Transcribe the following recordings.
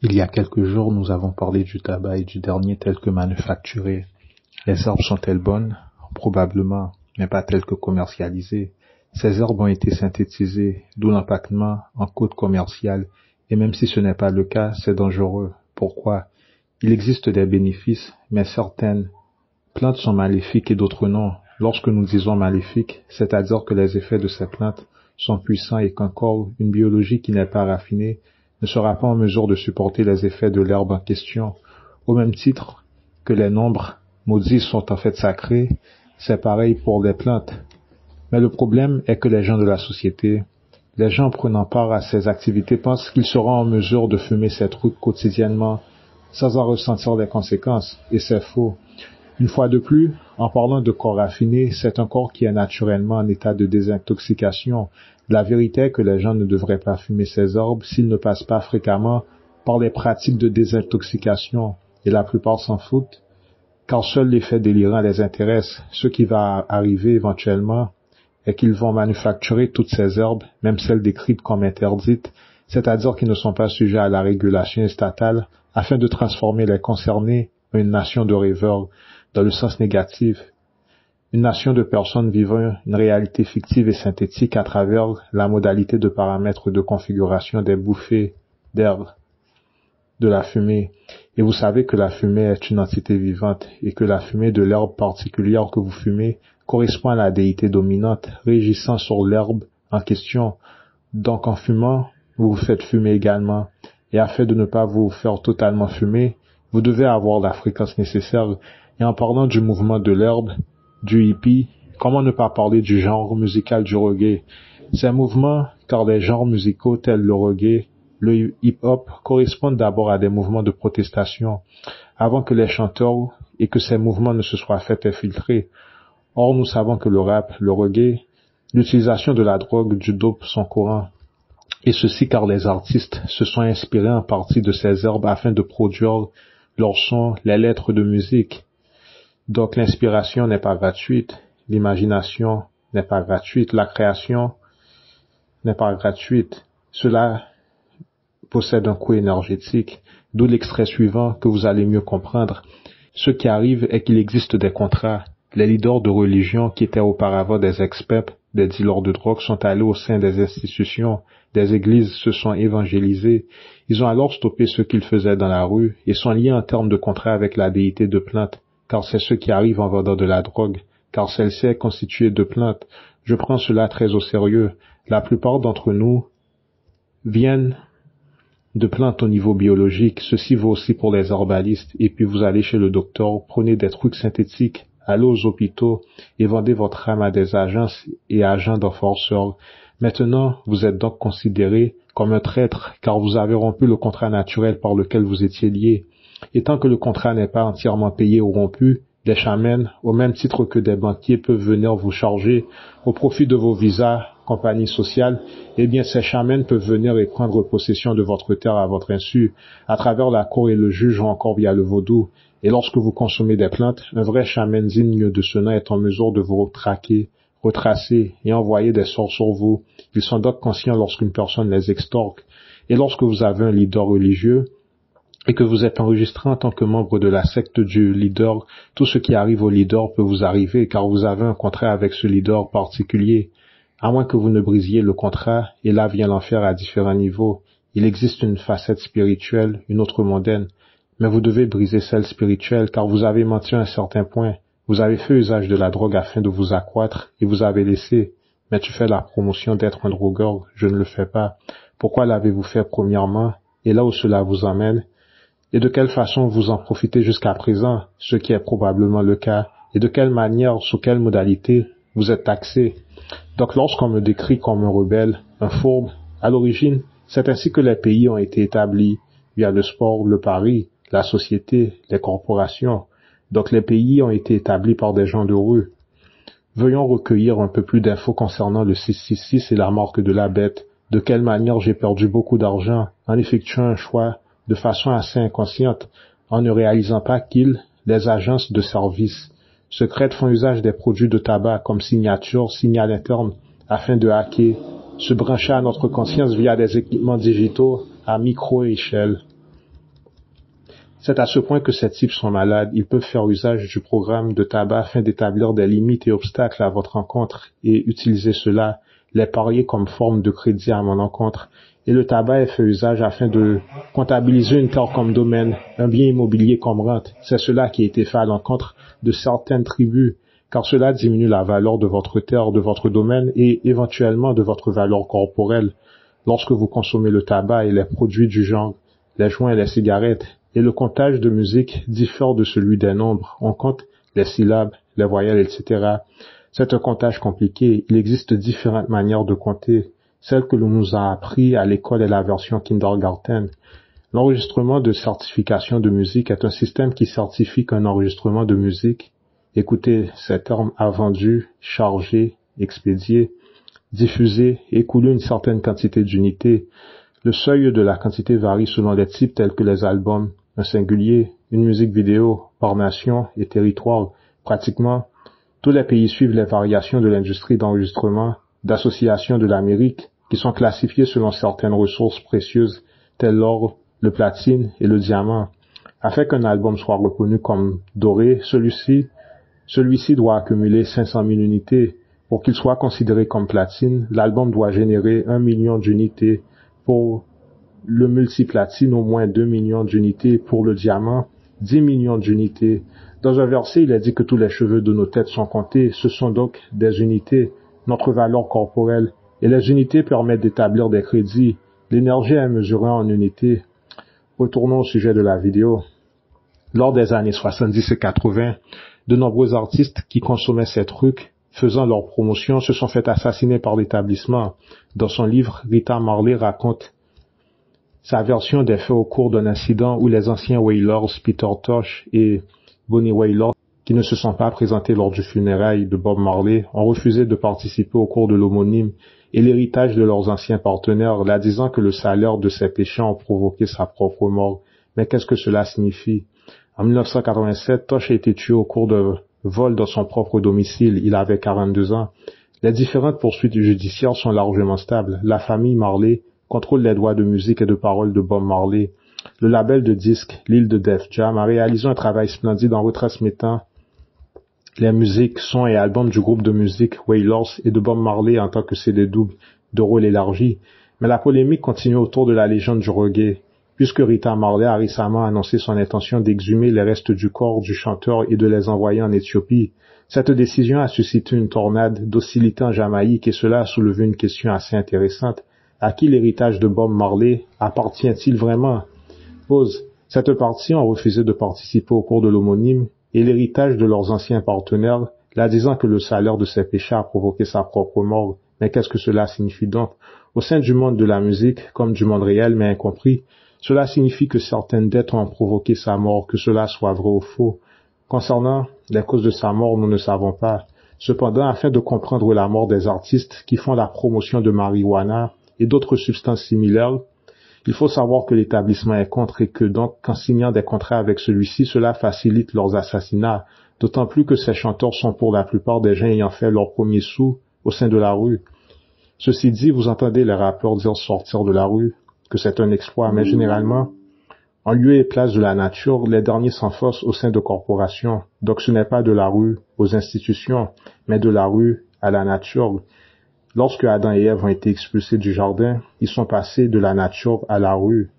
Il y a quelques jours, nous avons parlé du tabac et du dernier tel que manufacturé. Les herbes sont-elles bonnes? Probablement, mais pas telles que commercialisées. Ces herbes ont été synthétisées, d'où l'empaquetement en code commercial. Et même si ce n'est pas le cas, c'est dangereux. Pourquoi? Il existe des bénéfices, mais certaines plantes sont maléfiques et d'autres non. Lorsque nous disons maléfiques, c'est-à-dire que les effets de ces plantes sont puissants et qu'un corps, une biologie qui n'est pas raffinée, ne sera pas en mesure de supporter les effets de l'herbe en question. Au même titre que les nombres maudits sont en fait sacrés, c'est pareil pour les plantes. Mais le problème est que les gens de la société, les gens prenant part à ces activités pensent qu'ils seront en mesure de fumer ces trucs quotidiennement sans en ressentir les conséquences, et c'est faux. Une fois de plus, en parlant de corps raffiné, c'est un corps qui est naturellement en état de désintoxication. La vérité est que les gens ne devraient pas fumer ces herbes s'ils ne passent pas fréquemment par les pratiques de désintoxication, et la plupart s'en foutent, car seul l'effet délirant les intéresse. Ce qui va arriver éventuellement est qu'ils vont manufacturer toutes ces herbes, même celles décrites comme interdites, c'est-à-dire qui ne sont pas sujets à la régulation statale, afin de transformer les concernés en une nation de rêveurs, dans le sens négatif, une nation de personnes vivant une réalité fictive et synthétique à travers la modalité de paramètres de configuration des bouffées d'air de la fumée. Et vous savez que la fumée est une entité vivante et que la fumée de l'herbe particulière que vous fumez correspond à la déité dominante régissant sur l'herbe en question. Donc en fumant, vous vous faites fumer également. Et afin de ne pas vous faire totalement fumer, vous devez avoir la fréquence nécessaire. Et en parlant du mouvement de l'herbe, du hippie, comment ne pas parler du genre musical du reggae? C'est un mouvement car les genres musicaux tels le reggae, le hip-hop correspondent d'abord à des mouvements de protestation avant que les chanteurs et que ces mouvements ne se soient fait infiltrer. Or, nous savons que le rap, le reggae, l'utilisation de la drogue, du dope sont courants. Et ceci car les artistes se sont inspirés en partie de ces herbes afin de produire leurs sons, les lettres de musique. Donc l'inspiration n'est pas gratuite, l'imagination n'est pas gratuite, la création n'est pas gratuite. Cela possède un coût énergétique, d'où l'extrait suivant que vous allez mieux comprendre. Ce qui arrive est qu'il existe des contrats. Les leaders de religion qui étaient auparavant des experts, des dealers de drogue sont allés au sein des institutions, des églises se sont évangélisés. Ils ont alors stoppé ce qu'ils faisaient dans la rue et sont liés en termes de contrat avec la déité de plantes, car c'est ce qui arrive en vendant de la drogue, car celle-ci est constituée de plantes. Je prends cela très au sérieux. La plupart d'entre nous viennent de plantes au niveau biologique. Ceci vaut aussi pour les herbalistes. Et puis vous allez chez le docteur, prenez des trucs synthétiques, allez aux hôpitaux et vendez votre âme à des agences et agents d'enforceurs. Maintenant, vous êtes donc considéré comme un traître car vous avez rompu le contrat naturel par lequel vous étiez lié. Et tant que le contrat n'est pas entièrement payé ou rompu, des chamans, au même titre que des banquiers, peuvent venir vous charger au profit de vos visas, compagnies sociales. Eh bien, ces chamans peuvent venir et prendre possession de votre terre à votre insu, à travers la cour et le juge ou encore via le vaudou. Et lorsque vous consommez des plantes, un vrai chaman digne de ce nom est en mesure de vous retracer et envoyer des sorts sur vous. Ils sont donc conscients lorsqu'une personne les extorque. Et lorsque vous avez un leader religieux, et que vous êtes enregistré en tant que membre de la secte du leader, tout ce qui arrive au leader peut vous arriver car vous avez un contrat avec ce leader particulier. À moins que vous ne brisiez le contrat, et là vient l'enfer à différents niveaux. Il existe une facette spirituelle, une autre mondaine, mais vous devez briser celle spirituelle car vous avez menti à un certain point. Vous avez fait usage de la drogue afin de vous accroître et vous avez laissé. Mais tu fais la promotion d'être un drogueur, je ne le fais pas. Pourquoi l'avez-vous fait premièrement? Et là où cela vous emmène? Et de quelle façon vous en profitez jusqu'à présent, ce qui est probablement le cas, et de quelle manière, sous quelle modalité vous êtes taxé. Donc lorsqu'on me décrit comme un rebelle, un fourbe, à l'origine, c'est ainsi que les pays ont été établis, via le sport, le pari, la société, les corporations. Donc les pays ont été établis par des gens de rue. Veuillons recueillir un peu plus d'infos concernant le 666 et la marque de la bête. De quelle manière j'ai perdu beaucoup d'argent en effectuant un choix de façon assez inconsciente, en ne réalisant pas qu'ils, les agences de services secrètes, font usage des produits de tabac comme signature, signal interne, afin de hacker, se brancher à notre conscience via des équipements digitaux à micro-échelle. C'est à ce point que ces types sont malades. Ils peuvent faire usage du programme de tabac afin d'établir des limites et obstacles à votre rencontre et utiliser cela, les parier comme forme de crédit à mon encontre. Et le tabac est fait usage afin de comptabiliser une terre comme domaine, un bien immobilier comme rente. C'est cela qui a été fait à l'encontre de certaines tribus, car cela diminue la valeur de votre terre, de votre domaine et éventuellement de votre valeur corporelle. Lorsque vous consommez le tabac et les produits du genre, les joints et les cigarettes, et le comptage de musique diffère de celui des nombres. On compte les syllabes, les voyelles, etc. C'est un comptage compliqué. Il existe différentes manières de compter. Celle que l'on nous a appris à l'école est la version kindergarten. L'enregistrement de certification de musique est un système qui certifie qu'un enregistrement de musique, écoutez ces termes, a vendu, chargé, expédié, diffusé, écoulé une certaine quantité d'unités. Le seuil de la quantité varie selon les types tels que les albums, un singulier, une musique vidéo, par nation et territoire. Pratiquement, tous les pays suivent les variations de l'industrie d'enregistrement, d'association de l'Amérique, qui sont classifiées selon certaines ressources précieuses, telles l'or, le platine et le diamant. Afin qu'un album soit reconnu comme doré, celui-ci doit accumuler 500 000 unités. Pour qu'il soit considéré comme platine, l'album doit générer 1 million d'unités. Pour le multiplatine, au moins 2 millions d'unités. Pour le diamant, 10 millions d'unités. Dans un verset, il est dit que tous les cheveux de nos têtes sont comptés. Ce sont donc des unités, notre valeur corporelle. Et les unités permettent d'établir des crédits. L'énergie est mesurée en unités. Retournons au sujet de la vidéo. Lors des années 70 et 80, de nombreux artistes qui consommaient ces trucs, faisant leur promotion, se sont fait assassiner par l'établissement. Dans son livre, Rita Marley raconte sa version des faits au cours d'un incident où les anciens Wailers, Peter Tosh et Bonnie Wailer, qui ne se sont pas présentés lors du funérail de Bob Marley, ont refusé de participer au cours de l'homonyme et l'héritage de leurs anciens partenaires, la disant que le salaire de ces péchés ont provoqué sa propre mort. Mais qu'est-ce que cela signifie? En 1987, Tosh a été tué au cours de vol dans son propre domicile. Il avait 42 ans. Les différentes poursuites judiciaires sont largement stables. La famille Marley contrôle les droits de musique et de parole de Bob Marley. Le label de disques, l'île de Def Jam, a réalisé un travail splendide en retransmettant les musiques, sons et albums du groupe de musique Wailers et de Bob Marley en tant que CD double de rôle élargi. Mais la polémique continue autour de la légende du reggae, puisque Rita Marley a récemment annoncé son intention d'exhumer les restes du corps du chanteur et de les envoyer en Éthiopie. Cette décision a suscité une tornade d'hostilité en Jamaïque et cela a soulevé une question assez intéressante. À qui l'héritage de Bob Marley appartient-il vraiment? Pause. Cette partie ont refusé de participer au cours de l'homonyme et l'héritage de leurs anciens partenaires, la disant que le salaire de ses péchés a provoqué sa propre mort. Mais qu'est-ce que cela signifie donc? Au sein du monde de la musique, comme du monde réel mais incompris, cela signifie que certaines dettes ont provoqué sa mort, que cela soit vrai ou faux. Concernant les causes de sa mort, nous ne savons pas. Cependant, afin de comprendre la mort des artistes qui font la promotion de marijuana et d'autres substances similaires, il faut savoir que l'établissement est contre et que donc, qu'en signant des contrats avec celui-ci, cela facilite leurs assassinats, d'autant plus que ces chanteurs sont pour la plupart des gens ayant fait leur premier sou au sein de la rue. Ceci dit, vous entendez les rappeurs dire sortir de la rue, que c'est un exploit, mais généralement, en lieu et place de la nature, les derniers s'enfoncent au sein de corporations. Donc ce n'est pas de la rue aux institutions, mais de la rue à la nature. Lorsque Adam et Ève ont été expulsés du jardin, ils sont passés de la nature à la rue,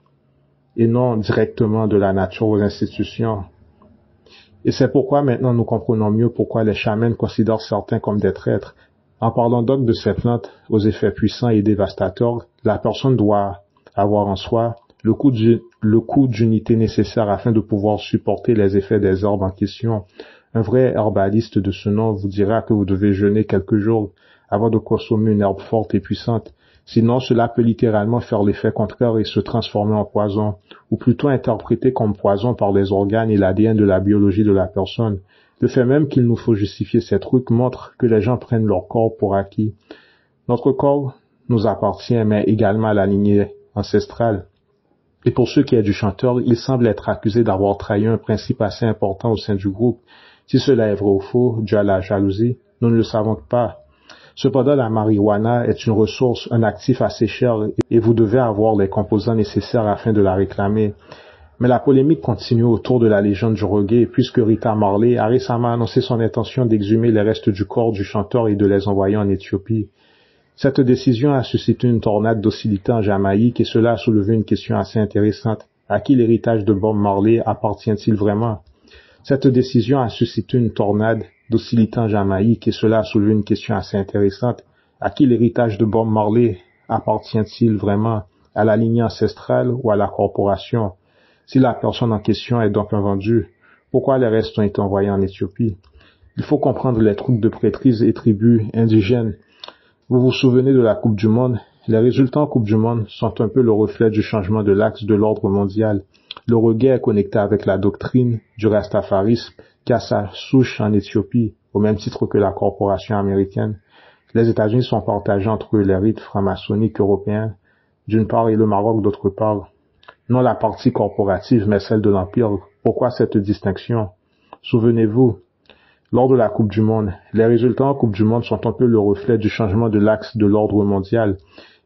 et non directement de la nature aux institutions. Et c'est pourquoi maintenant nous comprenons mieux pourquoi les chamans considèrent certains comme des traîtres. En parlant donc de ces plantes aux effets puissants et dévastateurs, la personne doit avoir en soi le coût d'unité nécessaire afin de pouvoir supporter les effets des herbes en question. Un vrai herbaliste de ce nom vous dira que vous devez jeûner quelques jours avant de consommer une herbe forte et puissante. Sinon, cela peut littéralement faire l'effet contraire et se transformer en poison, ou plutôt interprété comme poison par les organes et l'ADN de la biologie de la personne. Le fait même qu'il nous faut justifier ces trucs montre que les gens prennent leur corps pour acquis. Notre corps nous appartient, mais également à la lignée ancestrale. Et pour ce qui est du chanteur, il semble être accusé d'avoir trahi un principe assez important au sein du groupe. Si cela est vrai ou faux, dû à la jalousie, nous ne le savons pas. Cependant, la marijuana est une ressource, un actif assez cher, et vous devez avoir les composants nécessaires afin de la réclamer. Mais la polémique continue autour de la légende du reggae puisque Rita Marley a récemment annoncé son intention d'exhumer les restes du corps du chanteur et de les envoyer en Éthiopie. Cette décision a suscité une tornade d'hostilité en Jamaïque et cela a soulevé une question assez intéressante. À qui l'héritage de Bob Marley appartient-il vraiment? Cette décision a suscité une tornade d'hostilité en Jamaïque et cela a soulevé une question assez intéressante. À qui l'héritage de Bob Marley appartient-il vraiment? À la lignée ancestrale ou à la corporation? Si la personne en question est donc un vendu, pourquoi les restes ont été envoyés en Éthiopie? Il faut comprendre les trucs de prêtrise et tribus indigènes. Vous vous souvenez de la Coupe du Monde? Les résultats en Coupe du Monde sont un peu le reflet du changement de l'axe de l'ordre mondial. Le reggae est connecté avec la doctrine du rastafarisme qui a sa souche en Éthiopie, au même titre que la corporation américaine. Les États-Unis sont partagés entre les rites franc-maçonniques européens, d'une part, et le Maroc d'autre part. Non la partie corporative, mais celle de l'Empire. Pourquoi cette distinction? Souvenez-vous, lors de la Coupe du Monde, les résultats en Coupe du Monde sont un peu le reflet du changement de l'axe de l'ordre mondial.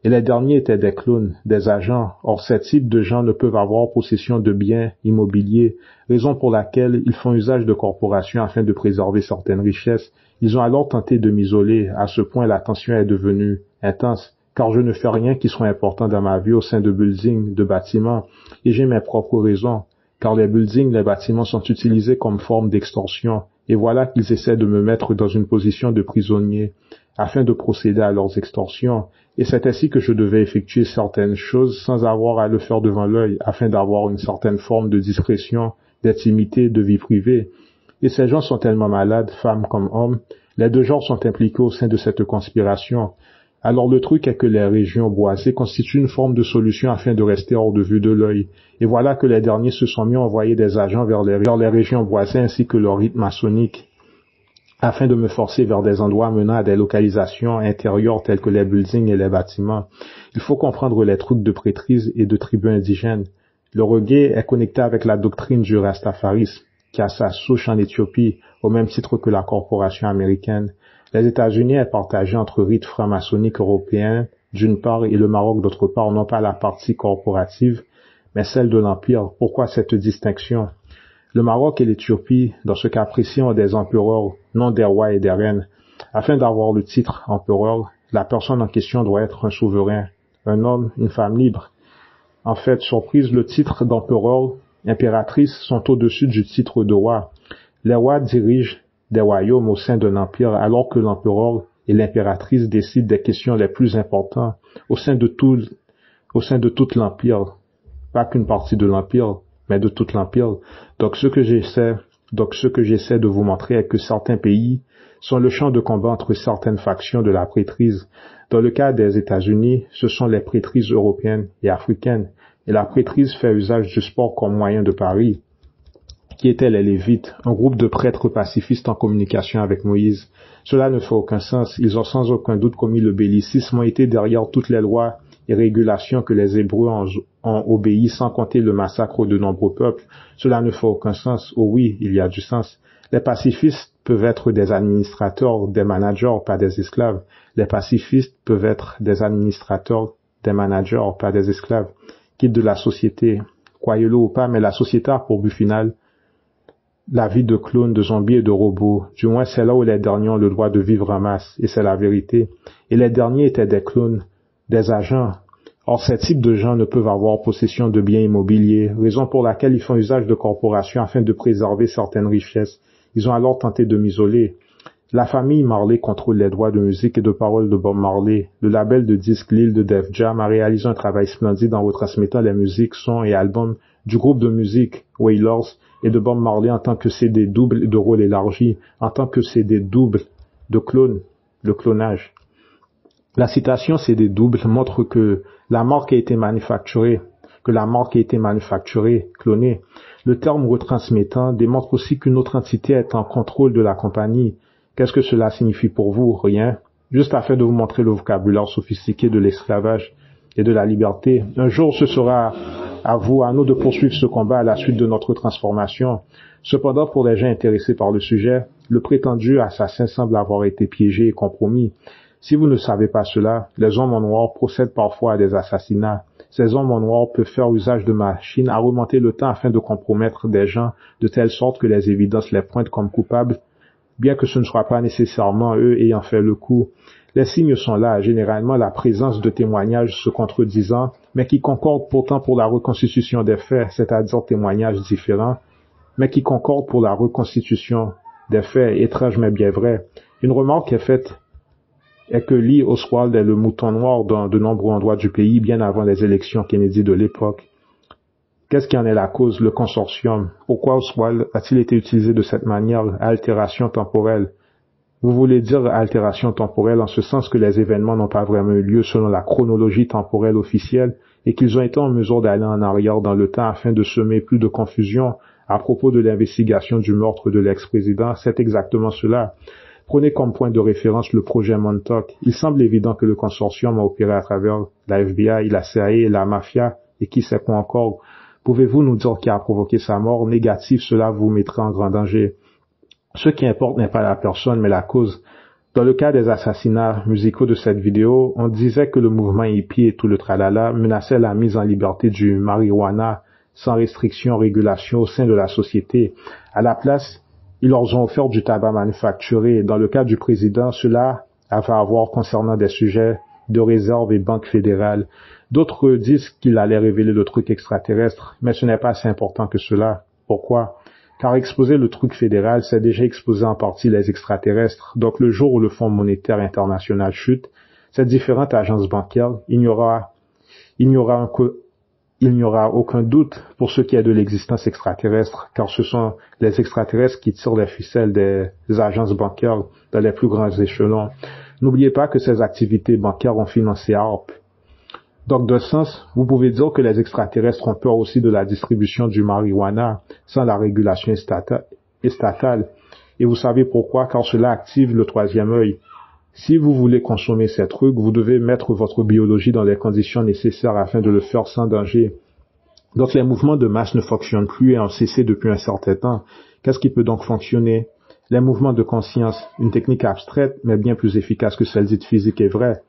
Et les derniers étaient des clones, des agents. Or, ces types de gens ne peuvent avoir possession de biens immobiliers, raison pour laquelle ils font usage de corporations afin de préserver certaines richesses. Ils ont alors tenté de m'isoler. À ce point, la tension est devenue intense, car je ne fais rien qui soit important dans ma vie au sein de buildings, de bâtiments, et j'ai mes propres raisons, car les buildings, les bâtiments sont utilisés comme forme d'extorsion, et voilà qu'ils essaient de me mettre dans une position de prisonnier, afin de procéder à leurs extorsions, et c'est ainsi que je devais effectuer certaines choses sans avoir à le faire devant l'œil, afin d'avoir une certaine forme de discrétion, d'intimité, de vie privée. Et ces gens sont tellement malades, femmes comme hommes, les deux genres sont impliqués au sein de cette conspiration. Alors le truc est que les régions boisées constituent une forme de solution afin de rester hors de vue de l'œil. Et voilà que les derniers se sont mis à envoyer des agents vers les régions boisées ainsi que leur rite maçonnique, afin de me forcer vers des endroits menant à des localisations intérieures telles que les buildings et les bâtiments. Il faut comprendre les trucs de prêtrise et de tribus indigènes. Le reggae est connecté avec la doctrine du rastafarisme, qui a sa souche en Éthiopie, au même titre que la corporation américaine. Les États-Unis est partagé entre rites franc-maçonniques européens, d'une part, et le Maroc, d'autre part, non pas la partie corporative, mais celle de l'Empire. Pourquoi cette distinction? Le Maroc et l'Éthiopie, dans ce cas précis, ont des empereurs, non des rois et des reines. Afin d'avoir le titre empereur, la personne en question doit être un souverain, un homme, une femme libre. En fait, surprise, le titre d'empereur, impératrice sont au-dessus du titre de roi. Les rois dirigent des royaumes au sein d'un empire, alors que l'empereur et l'impératrice décident des questions les plus importantes au sein de tout l'empire, pas qu'une partie de l'empire, mais de tout l'empire. Donc ce que j'essaie de vous montrer est que certains pays sont le champ de combat entre certaines factions de la prêtrise. Dans le cas des États-Unis, ce sont les prêtrises européennes et africaines, et la prêtrise fait usage du sport comme moyen de pari, qui étaient les Lévites, un groupe de prêtres pacifistes en communication avec Moïse. Cela ne fait aucun sens, ils ont sans aucun doute commis le bellicisme, ont été derrière toutes les lois et régulations que les Hébreux ont obéi, sans compter le massacre de nombreux peuples. Cela ne fait aucun sens. Oh oui, il y a du sens. Les pacifistes peuvent être des administrateurs, des managers, pas des esclaves. Les pacifistes peuvent être des administrateurs, des managers, pas des esclaves. Quitte de la société, croyez-le ou pas, mais la société a pour but final la vie de clones, de zombies et de robots. Du moins, c'est là où les derniers ont le droit de vivre en masse, et c'est la vérité. Et les derniers étaient des clones, des agents. Or, ces types de gens ne peuvent avoir possession de biens immobiliers, raison pour laquelle ils font usage de corporations afin de préserver certaines richesses. Ils ont alors tenté de m'isoler. La famille Marley contrôle les droits de musique et de parole de Bob Marley. Le label de disques L'île de Def Jam a réalisé un travail splendide en retransmettant les musiques, sons et albums du groupe de musique Wailers et de Bob Marley en tant que CD double de rôle élargi, en tant que CD double de clone, le clonage. La citation CD double montre que la marque a été manufacturée, clonée. Le terme retransmettant démontre aussi qu'une autre entité est en contrôle de la compagnie. Qu'est-ce que cela signifie pour vous? Rien. Juste afin de vous montrer le vocabulaire sophistiqué de l'esclavage et de la liberté. Un jour, ce sera à nous de poursuivre ce combat à la suite de notre transformation. Cependant, pour les gens intéressés par le sujet, le prétendu assassin semble avoir été piégé et compromis. Si vous ne savez pas cela, les hommes en noir procèdent parfois à des assassinats. Ces hommes en noir peuvent faire usage de machines à remonter le temps afin de compromettre des gens de telle sorte que les évidences les pointent comme coupables, bien que ce ne soit pas nécessairement eux ayant fait le coup. Les signes sont là, généralement la présence de témoignages se contredisant, mais qui concordent pourtant pour la reconstitution des faits, c'est-à-dire témoignages différents, mais qui concordent pour la reconstitution des faits, étranges mais bien vrais. Une remarque est faite est que Lee Oswald est le mouton noir dans de nombreux endroits du pays, bien avant les élections Kennedy de l'époque. Qu'est-ce qui en est la cause? Le consortium. Pourquoi Oswald a-t-il été utilisé de cette manière? Altération temporelle. Vous voulez dire altération temporelle en ce sens que les événements n'ont pas vraiment eu lieu selon la chronologie temporelle officielle et qu'ils ont été en mesure d'aller en arrière dans le temps afin de semer plus de confusion à propos de l'investigation du meurtre de l'ex-président? C'est exactement cela. Prenez comme point de référence le projet Montauk. Il semble évident que le consortium a opéré à travers la FBI, la CIA, la mafia et qui sait quoi encore. Pouvez-vous nous dire qui a provoqué sa mort? Négatif, cela vous mettrait en grand danger. Ce qui importe n'est pas la personne, mais la cause. Dans le cas des assassinats musicaux de cette vidéo, on disait que le mouvement hippie et tout le tralala menaçait la mise en liberté du marijuana sans restriction, régulation au sein de la société. À la place, ils leur ont offert du tabac manufacturé. Dans le cas du président, cela avait à voir concernant des sujets de réserve et banque fédérale. D'autres disent qu'il allait révéler le truc extraterrestre, mais ce n'est pas si important que cela. Pourquoi? Car exposer le truc fédéral, c'est déjà exposer en partie les extraterrestres. Donc le jour où le Fonds monétaire international chute, ces différentes agences bancaires, il n'y aura aucun doute pour ce qui est de l'existence extraterrestre, car ce sont les extraterrestres qui tirent les ficelles des agences bancaires dans les plus grands échelons. N'oubliez pas que ces activités bancaires ont financé ARP. Donc, de ce sens, vous pouvez dire que les extraterrestres ont peur aussi de la distribution du marijuana sans la régulation statale. Et vous savez pourquoi? Car cela active le troisième œil. Si vous voulez consommer ces trucs, vous devez mettre votre biologie dans les conditions nécessaires afin de le faire sans danger. Donc, les mouvements de masse ne fonctionnent plus et ont cessé depuis un certain temps. Qu'est-ce qui peut donc fonctionner? Les mouvements de conscience, une technique abstraite, mais bien plus efficace que celle dite physique est vraie.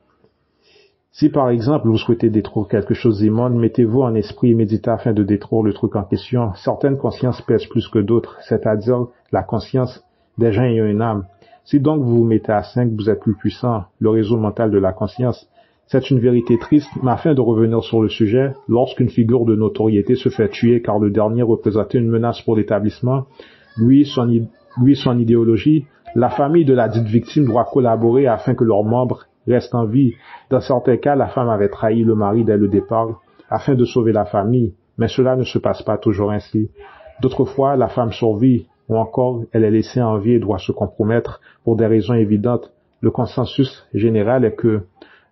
Si par exemple vous souhaitez détruire quelque chose d'immonde, mettez-vous en esprit et méditez afin de détruire le truc en question. Certaines consciences pèsent plus que d'autres, c'est-à-dire la conscience des gens ayant une âme. Si donc vous vous mettez à 5, vous êtes plus puissant, le réseau mental de la conscience. C'est une vérité triste, mais afin de revenir sur le sujet, lorsqu'une figure de notoriété se fait tuer car le dernier représentait une menace pour l'établissement, lui, son idéologie, la famille de la dite victime doit collaborer afin que leurs membres restent en vie. Dans certains cas, la femme avait trahi le mari dès le départ afin de sauver la famille, mais cela ne se passe pas toujours ainsi. D'autres fois, la femme survit, ou encore elle est laissée en vie et doit se compromettre pour des raisons évidentes. Le consensus général est que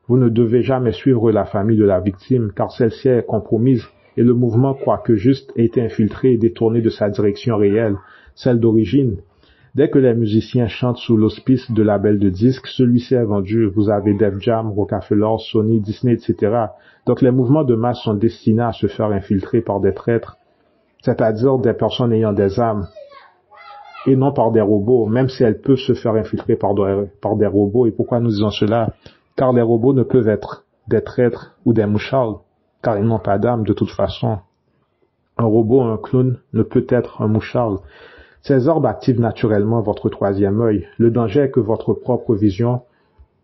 vous ne devez jamais suivre la famille de la victime, car celle-ci est compromise et le mouvement, quoique juste, a été infiltré et détourné de sa direction réelle, celle d'origine. Dès que les musiciens chantent sous l'auspice de labels de disques, celui-ci est vendu. Vous avez Def Jam, Rockefeller, Sony, Disney, etc. Donc les mouvements de masse sont destinés à se faire infiltrer par des traîtres, c'est-à-dire des personnes ayant des âmes, et non par des robots, même si elles peuvent se faire infiltrer par des robots. Et pourquoi nous disons cela? Car les robots ne peuvent être des traîtres ou des mouchards, car ils n'ont pas d'âme de toute façon. Un robot, un clown, ne peut être un mouchard. Ces orbes activent naturellement votre troisième œil. Le danger est que votre propre vision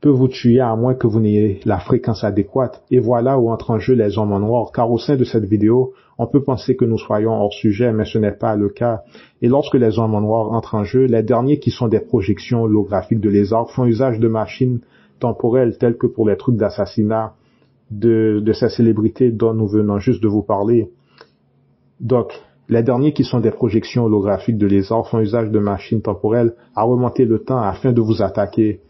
peut vous tuer à moins que vous n'ayez la fréquence adéquate. Et voilà où entrent en jeu les hommes en noir, car au sein de cette vidéo, on peut penser que nous soyons hors sujet, mais ce n'est pas le cas. Et lorsque les hommes en noir entrent en jeu, les derniers qui sont des projections holographiques de lézards font usage de machines temporelles telles que pour les trucs d'assassinat de ces célébrités dont nous venons juste de vous parler. Donc, les derniers qui sont des projections holographiques de lézards font usage de machines temporelles à remonter le temps afin de vous attaquer.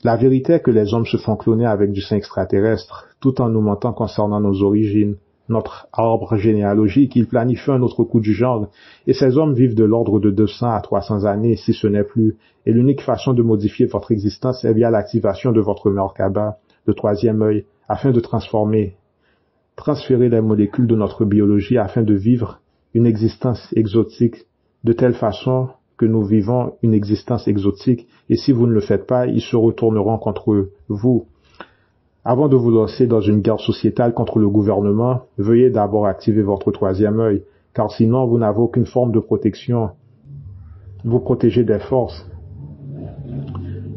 La vérité est que les hommes se font cloner avec du sang extraterrestre, tout en nous mentant concernant nos origines, notre arbre généalogique. Ils planifient un autre coup du genre, et ces hommes vivent de l'ordre de 200 à 300 années, si ce n'est plus, et l'unique façon de modifier votre existence est via l'activation de votre Merkaba, le troisième œil, afin de transférer les molécules de notre biologie afin de vivre une existence exotique, de telle façon que nous vivons une existence exotique, et si vous ne le faites pas, ils se retourneront contre vous. Avant de vous lancer dans une guerre sociétale contre le gouvernement, veuillez d'abord activer votre troisième œil, car sinon vous n'avez aucune forme de protection. Vous protégez des forces.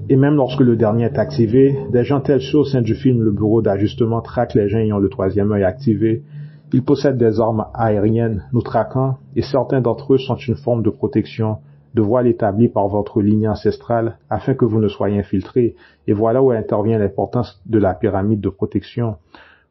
Et même lorsque le dernier est activé, des gens tels ceux au sein du film Le Bureau d'ajustement traquent les gens ayant le troisième œil activé. Ils possèdent des armes aériennes nous traquant, et certains d'entre eux sont une forme de protection, de voile établie par votre lignée ancestrale afin que vous ne soyez infiltrés. Et voilà où intervient l'importance de la pyramide de protection.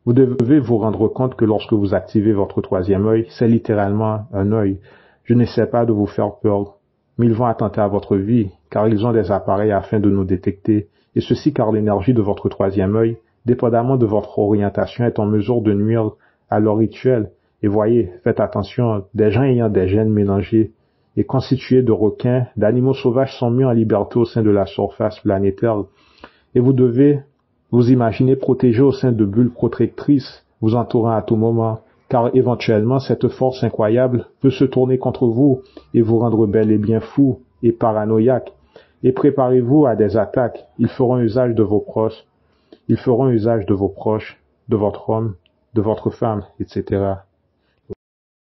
Vous devez vous rendre compte que lorsque vous activez votre troisième œil, c'est littéralement un œil. Je n'essaie pas de vous faire peur, mais ils vont attenter à votre vie, car ils ont des appareils afin de nous détecter. Et ceci car l'énergie de votre troisième œil, dépendamment de votre orientation, est en mesure de nuire à leur rituel. Et voyez, faites attention, des gens ayant des gènes mélangés et constitués de requins, d'animaux sauvages sont mis en liberté au sein de la surface planétaire. Et vous devez vous imaginer protégé au sein de bulles protectrices, vous entourant à tout moment, car éventuellement cette force incroyable peut se tourner contre vous et vous rendre bel et bien fou et paranoïaque. Et préparez-vous à des attaques. Ils feront usage de vos proches. Ils feront usage de vos proches, de votre homme, de votre femme, etc.